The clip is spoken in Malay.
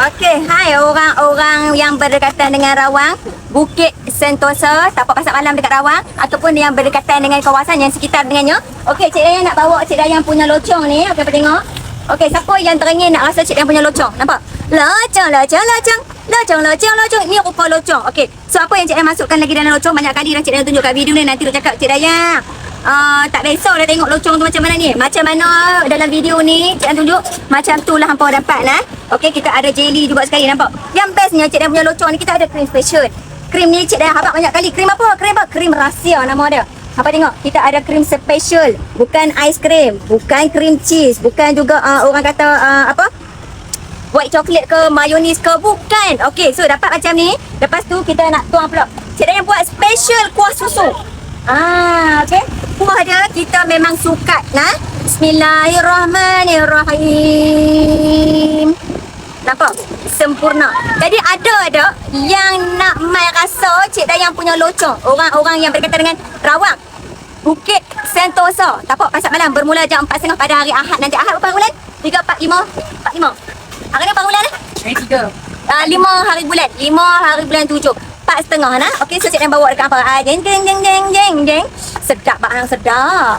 Okey, hai orang-orang yang berdekatan dengan Rawang, Bukit Sentosa, tapak pasar malam dekat Rawang ataupun yang berdekatan dengan kawasan yang sekitar dengannya. Okey, Cik Dayang nak bawa Cik Dayang punya locong ni. Okey, tengok. Okey, siapa yang teringin nak rasa Cik Dayang punya locong? Nampak? Locong. Ni rupa locong. Okey, so apa yang Cik Dayang masukkan lagi dalam locong? Banyak kali dah Cik Dayang tunjuk kat video ni. Nanti dia cakap, Cik Dayang, tak risau dah tengok locong tu macam mana ni. Macam mana dalam video ni Cik Dayang tunjuk, macam tu lah hampa dapat lah. Okey, kita ada jelly juga sekali, nampak? Yang bestnya Cik Dayang punya locong ni, kita ada krim special. Krim ni Cik Dayang habaq banyak kali. Krim apa? Krim rahsia nama dia. Apa tengok? Kita ada krim special. Bukan aiskrim, bukan krim cheese, bukan juga orang kata white chocolate ke mayonis ke, bukan. Okey, so dapat macam ni. Lepas tu kita nak tuang pula. Cik Dayang buat special kuah susu. Okey. Kuah dia kita memang sukat nah. Bismillahirrahmanirrahim. Nampak? Sempurna. Jadi ada yang nak mai rasa Cik Dayang punya locong. Orang-orang yang berkaitan dengan Rawang, Bukit Sentosa, tapak pasar malam bermula jam 4.30 pada hari Ahad nanti. Ahad berapa bulan? 3, 4, 5. Hari ni berapa bulan eh? Hari 3. 5 hari bulan. 5 hari bulan 7. 4.30 nah. Okey, so Cik Dayang bawa dekat apa? Jeng. Sedap, bang, sedap.